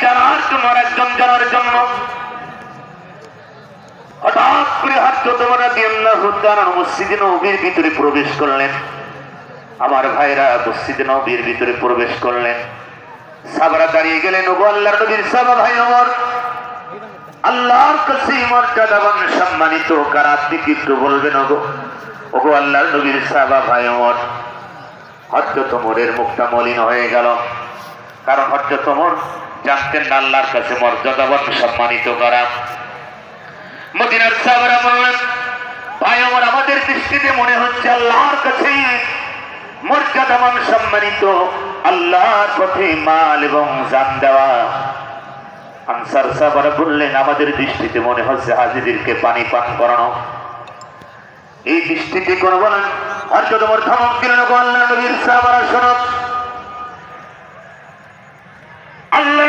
জানার জন্য একজন জানার জন্য হঠাৎ করে হযরত ওমর রাদিয়াল্লাহু তাআলা মসজিদে নববীর ভিতরে প্রবেশ করলেন। আমার ভাইরা মসজিদে নববীর ভিতরে প্রবেশ করলেন, সাহাবারা দাঁড়িয়ে গেলেন। ওগো আল্লাহর নবীর সাহাবা ভাই ওমর, আল্লাহর কাছে মর্যাদাবান সম্মানিত কার আপনি কি একটু বলবেন? ওগো আল্লাহর নবীর সাহাবা ভাই ওমর, হযরত ওমরের মুখটা মলিন হয়ে গেল, কারণ হযরত ওমর জানতেন না আল্লাহর কাছে মর্যাদাবান সম্মানিত কারা। মদিনার সাহাবারা বললেন, ভাই ওমর, আমাদের দৃষ্টিতে মনে হচ্ছে আল্লাহর কাছে মর্যাদাবান সম্মানিত, আল্লাহর পথে মাল এবং জান দেওয়া। আনসার সাহাবারা বললেন, আমাদের দৃষ্টিতে মনে হচ্ছে হাজিদেরকে পানি পান করানো। এই দৃষ্টিতে কোন বলেন হযরত ওমর ধমক দিলেন, আল্লাহর নবীর সাহাবারা শোনো, আল্লাহ